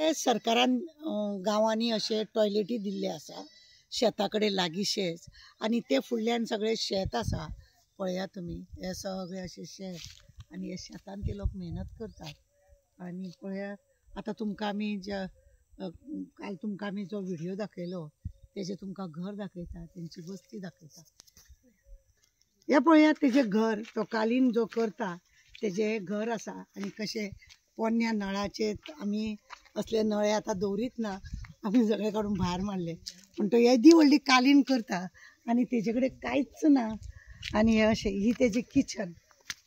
हे सरकारान गांवांनी अशे टॉयलेटी दिल्ले आसा शेता कडेन लागींशेच आनी ते फुडल्यान सगळे शेत आसा पळया तुमी हे सगळे अशे शेत आनी हे शेतान ते लोक मेहनत करतात आनी पळया आतां तुमकां आमी काल तुमकां आमी जो व्हिडियो दाखयलो तेजे तुमकां घर दाखयता तेंची बस्ती दाखयता हे पळया तेजे घर तो कालीन जो करता तेजे घर आसा आनी कशे पोन्न्या नळाचे आमी असले नळे आतां दवरीत ना आमी सगळे काडून भायर मारले पूण तो येदी व्हडली कालीन करता आनी तेजे कडेन कांयच ना आनी हे अशें ही तेजें किचन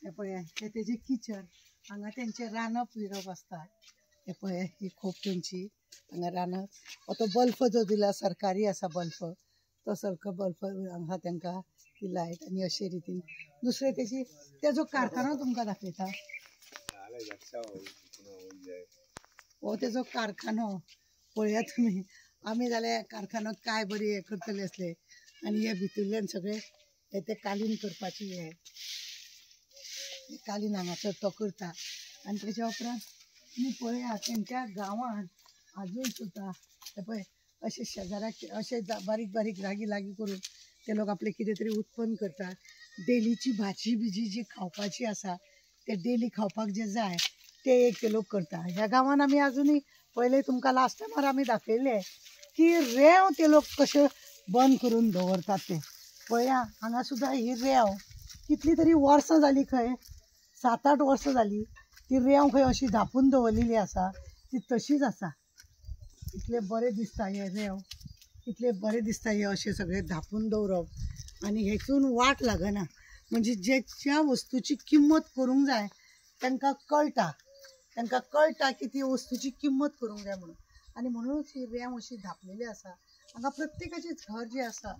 हे पळया हे तेजें किचन हांगा तेंचें रांदप विरप आसता हे पळया ही खोप तेंची हांगा रांदप हो तो बल्ब जो दिला सरकारी आसा बल्ब तो सारको बल्ब हांगा तेंकां ती लायट आनी अशे रितीन दुसरे तेजो कारखानो तुमकां दाखयता हो तेजो कारखानो पळया तुमी आमी जाल्यार कारखान्यांत काय बरी हे करतले असले आनी हे भितरल्यान सगळे हे ते कालीन करपाची हे कालीन हांगासर तो करता आनी तेच्या उपरांत तुमी पळया तेंच्या गांवांत आजून सुद्दां हे पळय अशे शेजाऱ्याक अशे बारीक बारीक लागीं लागीं करून ते लोक आपले कितें तरी उत्पन्न करतात डेलीची भाजी बिजी जी खावपाची आसा ते डेली खावपाक जे जाय ते एक ते लोक करता ह्या गांवांत आमी आजुनूय पयले तुमकां लास्ट टायमार आमी दाखयले की रेंव ते लोक कशे बंद करून दवरतात ते पळया हांगा सुद्दां ही रेंव कितली तरी वर्सां जालीं खंय 7-8 वर्सां जालीं ती रेंव खंय अशी धापून दवरलेली आसा ती तशीच आसा इतले बरें दिसता हे रेंव इतले बरें दिसता हे अशें सगळें धापून दवरप आनी हेतून वाट लागना म्हणजे ज्या वस्तूची किंमत करूंक जाय तांकां कळटा की ती वस्तूची किंमत करूंक जाय म्हणून आनी म्हणूनच ही रेंव अशी धापलेली आसा हांगा प्रत्येकाचेंच घर जें आसा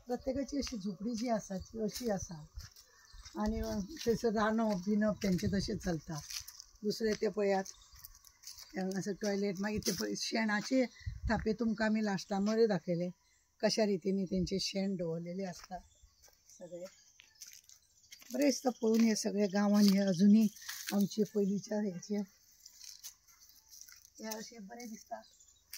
प्रत्येकाची अशी झोपडी जी आसा ती अशी आसा आनी थंयसर रांदप बिनप तेंचें तशें चलता दुसरें ते पळयात हांगासर टॉयलेट मागीर ते पळय शेणाचे थापे तुमकां आमी लास्टा मरे दाखयले कशा रितीनी तेंचे शेण दवरलेले आसता सगळे बरें दिसता पळोवन हे सगळे गांवांत हे अजुनूय आमचे पयलींच्या हेचे हे अशें बरें दिसता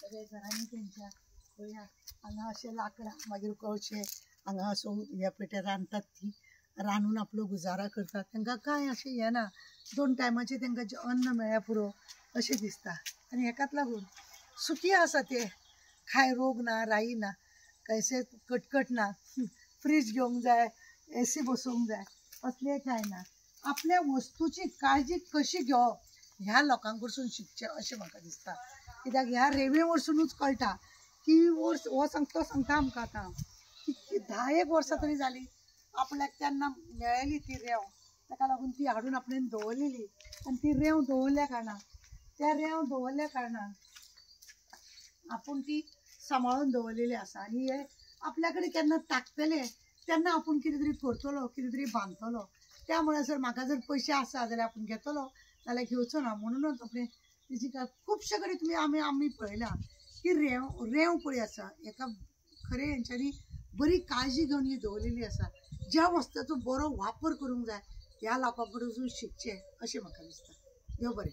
सगळे घरांनी तेंच्या पळया हांगा अशें लांकडां मागीर कळशे हांगा असो ह्या पेट्या रांदतात ती रांदून आपलो गुजारा करतात तांकां कांय अशें हें ना 2 टायमाचें तांकां जें अन्न मेळ्ळ्या पुरो अशें दिसता आनी हेकाच लागून सुखी आसा ते कांय रोग ना राई ना कैसे कटकट ना फ्रीज घेवंक जाय एसी बसोवंक जाय असलें कांय ना आपल्या वस्तूची काळजी कशी घेवप ह्या लोकां कडसून शिकचें अशें म्हाका दिसता कित्याक ह्या रेंवे वरसूनच कळटा की हो सांगता आमकां आतां की 10 वर्सां तरी जालीं आपल्याक तेन्ना मेळ्ळेली ती रेंव ताका लागून ती हाडून आपणें दवरलेली आनी ती रेंव दवरल्या कारणान आपूण ती सांबाळून दवरलेली आसा आनी हे आपल्या कडेन केन्ना ताकतले तेन्ना आपूण कितें तरी करतलो कितें तरी बांदतलो त्या मुळासर म्हाका जर पयशे आसा जाल्यार आपूण घेतलो नाल्यार घेवचो ना म्हणूनच आपणें तेजी खुबशे कडेन तुमी आमी पळयला की रेंव पळय आसा हेका खरें हेंच्यांनी बरी काळजी घेवन ही दवरलेली आसा ज्या वस्ताचो बरो वापर करूंक जाय ह्या लोकां कडसून शिकचें अशें म्हाका दिसता देव बरें